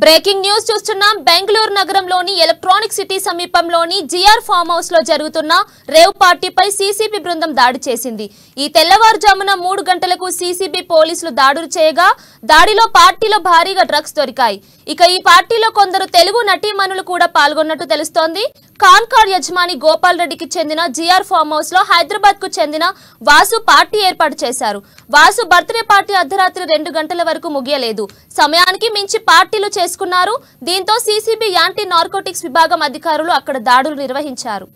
Breaking news చూస్తున్నాం. బెంగళూరు నగరంలోని electronic city సమీపంలోని జిఆర్ ఫామ్ హౌస్ లో జరుగుతున్న రేవ్ పార్టీపై సీసీబీ బృందం దాడి చేసింది. ఈ తెల్లవారుజామున 3 గంటలకు సీసీబీ పోలీసులు దాడులు చేయగా దాడిలో పార్టీలో భారీగా డ్రగ్స్ దొరికాయి. ఇక ఈ పార్టీలో కొందరు తెలుగు నటీమణులు కూడా పాల్గొన్నట్టు తెలుస్తోంది. కాన్కార్ యజమాని గోపాల్ రెడ్డికి చెందిన జిఆర్ ఫామ్ హౌస్ లో హైదరాబాద్ కు చెందిన వాసు పార్టీ ఏర్పాటు చేశారు. వాసు బర్త్డే పార్టీ అర్ధరాత్రి 2 గంటల వరకు ముగియలేదు. సమయానికి మించి పార్టీలు చేసుకున్నారు. దీంతో సీసీబీ యాంటీ నార్కోటిక్స్ విభాగం అధికారులు అక్కడ దాడులు నిర్వహించారు.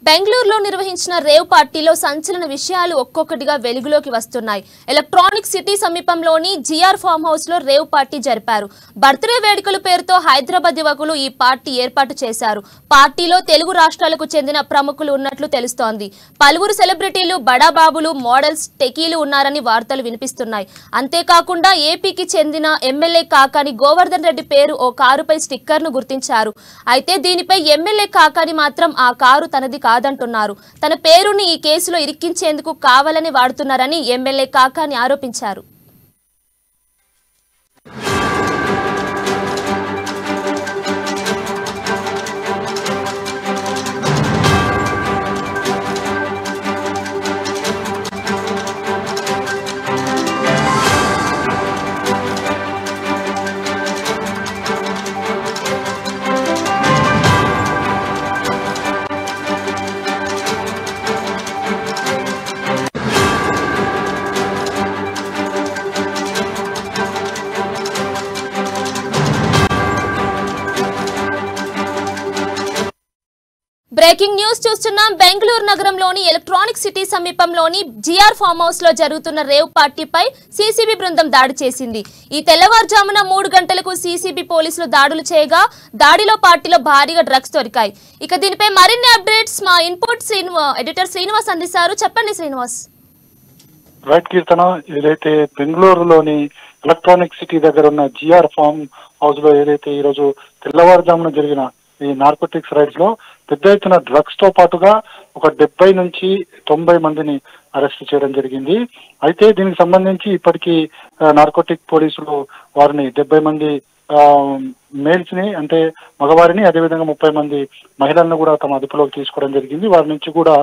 బెంగళూరులో నిర్వహించిన రేవ్ పార్టీలో సంచలన విషయాలు ఒక్కొక్కటిగా వెలుగులోకి వస్తున్నాయి. ఎలక్ట్రానిక్ సిటీ సమీపంలోని జిఆర్ ఫామ్ హౌస్ లో రేవ్ పార్టీ జరిపారు. బర్త్డే వేడుకల పేరుతో హైదరాబాద్ యువకులు ఈ పార్టీ ఏర్పాటు చేశారు. పార్టీలో తెలుగు రాష్ట్రాలకు చెందిన ప్రముఖులు ఉన్నట్లు తెలుస్తోంది. పలువురు సెలబ్రిటీలు, బడాబాబులు, మోడల్స్, టెకీలు ఉన్నారని వార్తలు వినిపిస్తున్నాయి. అంతేకాకుండా ఏపీకి చెందిన ఎమ్మెల్యే కాకాని గోవర్ధన్ రెడ్డి పేరు ఓ కారుపై స్టిక్కర్ ను గుర్తించారు. అయితే దీనిపై ఎమ్మెల్యే కాకాని మాత్రం ఆ కారు తనది కాదంటున్నారు. తన పేరుని ఈ కేసులో ఇరికించేందుకు కావాలని వాడుతున్నారని ఎమ్మెల్యే కాకాని ఆరోపించారు. బ్రేకింగ్ న్యూస్ చూస్తున్నాం. బెంగళూరు నగరంలోని ఎలక్ట్రానిక్ సిటీ సమీపంలోని జిఆర్ ఫామ్ హౌస్ లో జరుగుతున్న రేవ్ పార్టీపై సీసీబీ బృందం దాడి చేసింది. ఈ తెల్లవారుజామున 3 గంటలకు సీసీబీ పోలీసులు దాడులు చేయగా దాడిలో పార్టీలో భారీగా డ్రగ్స్ దొరికాయి. ఇక దీనిపై మరిన్ని అప్డేట్స్ మా ఇన్పుట్ ఎడిటర్ శ్రీనివాస్ అందిస్తారు. చెప్పండి శ్రీనివాస్. రైట్ కీర్తన, ఏదైతే బెంగళూరులోని ఎలక్ట్రానిక్ సిటీ దగ్గర ఉన్న జిఆర్ ఫామ్ హౌస్ లో ఏదైతే ఈ రోజు తెల్లవారుజామున జరిగిన ఈ నార్కోటిక్స్ రైడ్స్ లో పెద్ద ఎత్తున డ్రగ్స్ తో పాటుగా ఒక 70 నుంచి 90 మందిని అరెస్ట్ చేయడం జరిగింది. అయితే దీనికి సంబంధించి ఇప్పటికీ నార్కోటిక్ పోలీసులు వారిని 70 మంది మేల్స్ ని, అంటే మగవారిని, అదేవిధంగా 30 మంది మహిళలను కూడా తమ అదుపులోకి తీసుకోవడం జరిగింది. వారి నుంచి కూడా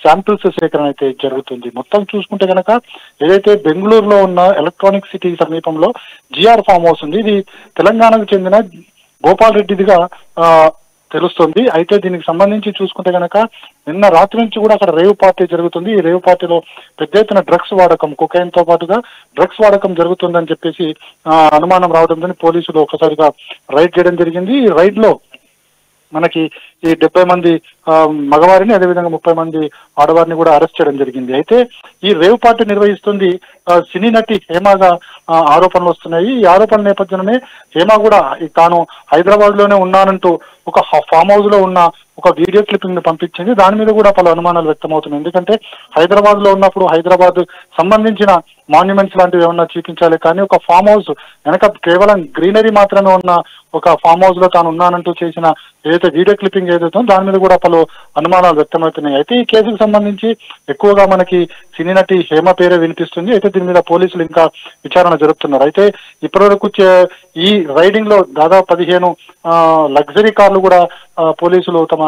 శాంపిల్స్ సేకరణ అయితే జరుగుతుంది. మొత్తం చూసుకుంటే కనుక ఏదైతే బెంగళూరులో ఉన్న ఎలక్ట్రానిక్ సిటీ సమీపంలో జిఆర్ ఫామ్ హౌస్ ఉంది, ఇది తెలంగాణకు చెందిన గోపాల్ రెడ్డిదిగా తెలుస్తుంది. అయితే దీనికి సంబంధించి చూసుకుంటే కనుక నిన్న రాత్రి నుంచి కూడా అక్కడ రేవ్ పార్టీ జరుగుతుంది. ఈ రేవ్ పార్టీలో పెద్ద ఎత్తున డ్రగ్స్ వాడకం, కొకైన్ తో పాటుగా డ్రగ్స్ వాడకం జరుగుతుందని చెప్పేసి అనుమానం రావడంతో పోలీసులు ఒకసారిగా రైడ్ చేయడం జరిగింది. ఈ రైడ్ లో మనకి ఈ 70 మంది మగవారిని, అదేవిధంగా 30 మంది ఆడవారిని కూడా అరెస్ట్ చేయడం జరిగింది. అయితే ఈ రేవ్ పార్టీ నిర్వహిస్తుంది సినీ నటి హేమగా ఆరోపణలు వస్తున్నాయి. ఈ ఆరోపణల నేపథ్యంలోనే హేమ కూడా తాను హైదరాబాద్ లోనే ఉన్నానంటూ ఒక ఫామ్ హౌస్ లో ఉన్న ఒక వీడియో క్లిప్పింగ్ ని పంపించింది. దాని మీద కూడా పలు అనుమానాలు వ్యక్తమవుతున్నాయి. ఎందుకంటే హైదరాబాద్ లో ఉన్నప్పుడు హైదరాబాద్ సంబంధించిన మాన్యుమెంట్స్ లాంటివి ఏమన్నా చూపించాలి, కానీ ఒక ఫామ్ హౌస్ వెనక కేవలం గ్రీనరీ మాత్రమే ఉన్న ఒక ఫామ్ హౌస్ లో తాను ఉన్నానంటూ చేసిన ఏదైతే వీడియో క్లిప్పింగ్ ఏదైతే దాని మీద కూడా పలు అనుమానాలు వ్యక్తమవుతున్నాయి. అయితే ఈ కేసుకు సంబంధించి ఎక్కువగా మనకి సినీ నటి హేమ పేరే వినిపిస్తుంది. అయితే దీని మీద పోలీసులు ఇంకా విచారణ జరుపుతున్నారు. అయితే ఇప్పటివరకు ఈ రైడింగ్ లో దాదాపు 15 లగ్జరీ కార్లు కూడా పోలీసులు తమ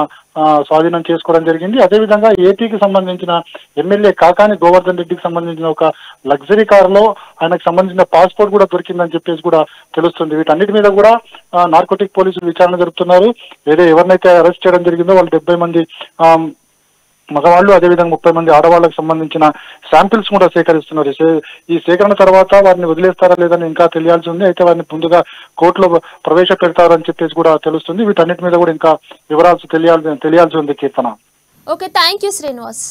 స్వాధీనం చేసుకోవడం జరిగింది. అదేవిధంగా ఏపీకి సంబంధించిన ఎమ్మెల్యే కాకాని గోవర్ధన్ రెడ్డికి సంబంధించిన ఒక లగ్జరీ కారులో ఆయనకు సంబంధించిన పాస్పోర్ట్ కూడా దొరికిందని చెప్పేసి కూడా తెలుస్తుంది. వీటన్నిటి మీద కూడా నార్కోటిక్ పోలీసులు విచారణ జరుపుతున్నారు. ఎవరినైతే అరెస్ట్ చేయడం జరిగిందో వాళ్ళు 70 మంది మగవాళ్ళు, అదేవిధంగా 30 మంది ఆడవాళ్లకు సంబంధించిన శాంపిల్స్ కూడా సేకరిస్తున్నారు. ఈ సేకరణ తర్వాత వారిని వదిలేస్తారా లేదని ఇంకా తెలియాల్సి ఉంది. అయితే వారిని ముందుగా కోర్టులో ప్రవేశపెడతారని చెప్పేసి కూడా తెలుస్తుంది. వీటన్నిటి మీద కూడా ఇంకా వివరాలు తెలియాల్సి ఉంది Keerthana. Okay, thank you Srinivas.